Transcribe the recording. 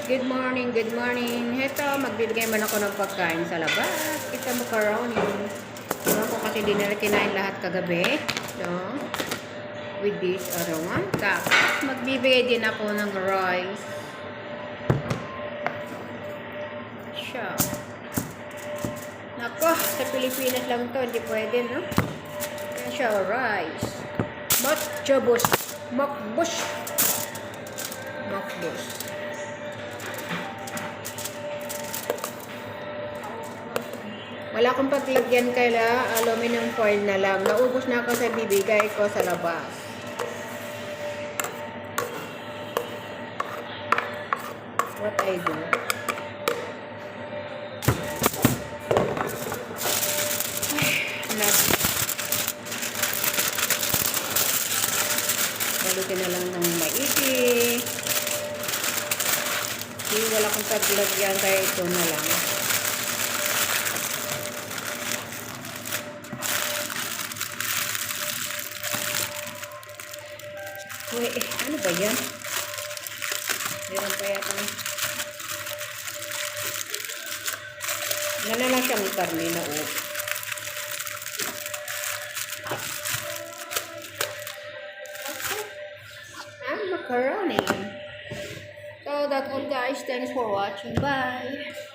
Good morning, good morning. Heto, magbibigay man ako ng pagkain sa labas. Ito macaroni. Ewan ko kasi di nila kinain lahat kagabi. No? With this, arawan. Tapos, magbibigay din ako ng rice. Siya. Nako, sa Pilipinas lang to. Hindi pwede, no? Yan siya, rice. Makjabos. Makbos. Makbos. Wala akong paglagyan kaya aluminum foil na lang. Naubos na ako sa bibigay ko sa labas. What I do? Balutin na lang ng maigi. Wala akong paglagyan kaya ito na lang. Uy, ano ba yan? Meron pa yata na. Lang siyang karne na macaroni. So that's all guys. Thanks for watching. Bye.